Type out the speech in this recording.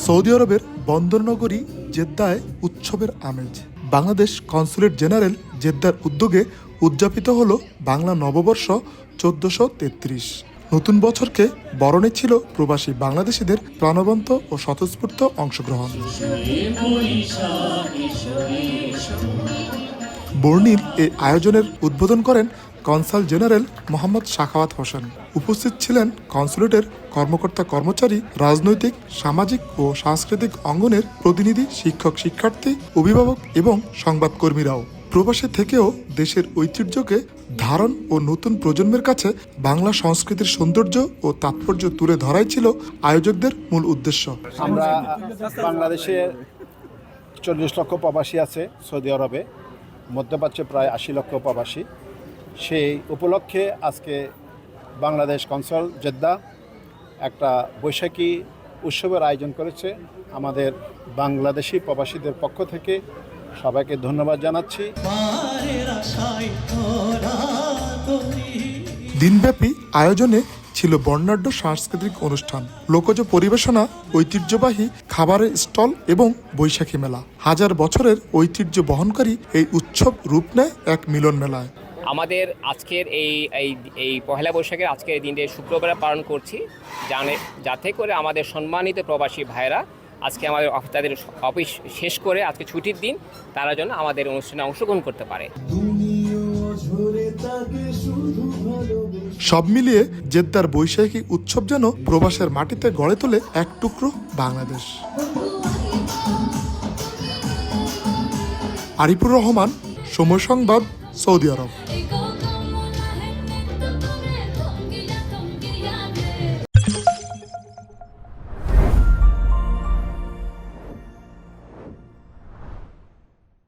Saudi আরবের বন্দরনগরী জেদ্দায় উৎসবের আমেজ। বাংলাদেশ কনসুলেট জেনারেল জেদ্দার উদ্যোগে উদযাপিত হলো বাংলা নববর্ষ 1433। নতুন বছরকে বরণে ছিল প্রবাসী বাংলাদেশিদের প্রাণবন্ত ও স্বতঃস্ফূর্ত অংশগ্রহণ। বর্ণিল এই আয়োজনের উদ্বোধন করেন কনসাল জেনারেল মোহাম্মদ সাখাওয়াত হোসেন। উপস্থিত ছিলেন কনসুলেটের কর্মকর্তা কর্মচারী, রাজনৈতিক, সামাজিক ও সাংস্কৃতিক অঙ্গনের প্রতিনিধি, শিক্ষক, শিক্ষার্থী, অভিভাবক এবং সংবাদকর্মীরাও। প্রবাসে থেকেও দেশের ঐতিহ্যকে ধারণ ও নতুন প্রজন্মের কাছে বাংলা সংস্কৃতির সৌন্দর্য ও তাৎপর্য তুলে ধরাই ছিল আয়োজকদের মূল উদ্দেশ্য। আমরা বাংলাদেশে 40 লক্ষ প্রবাসী আছে সৌদি আরবে, মধ্যপ্রাচ্যে প্রায় 80 লক্ষ প্রবাসী। সেই উপলক্ষে আজকে বাংলাদেশ কনসাল জেদ্দা একটা বৈশাখী উৎসবের আয়োজন করেছে। আমাদের বাংলাদেশি প্রবাসীদের পক্ষ থেকে সবাইকে ধন্যবাদ জানাচ্ছি। দিনব্যাপী আয়োজনে ছিল বর্ণাঢ্য সাংস্কৃতিক অনুষ্ঠান, লোকজ পরিবেশনা, ঐতিহ্যবাহী খাবারের স্টল এবং বৈশাখী মেলা। হাজার বছরের ঐতিহ্য বহনকারী এই উৎসব রূপ নেয় এক মিলন মেলায়। আমাদের আজকের এই পহেলা বৈশাখের আজকের দিনটি শুক্রবারে পালন করছি, যাতে করে আমাদের সম্মানিত প্রবাসী ভাইরা আজকে আমাদের তাদের অফিস শেষ করে আজকে ছুটির দিন, তারা যেন আমাদের অনুষ্ঠানে অংশগ্রহণ করতে পারে। সব মিলিয়ে জেদ্দার বৈশাখী উৎসব যেন প্রবাসের মাটিতে গড়ে তোলে এক টুকরো বাংলাদেশ। আরিফুর রহমান, সময় সংবাদ, সৌদি আরব।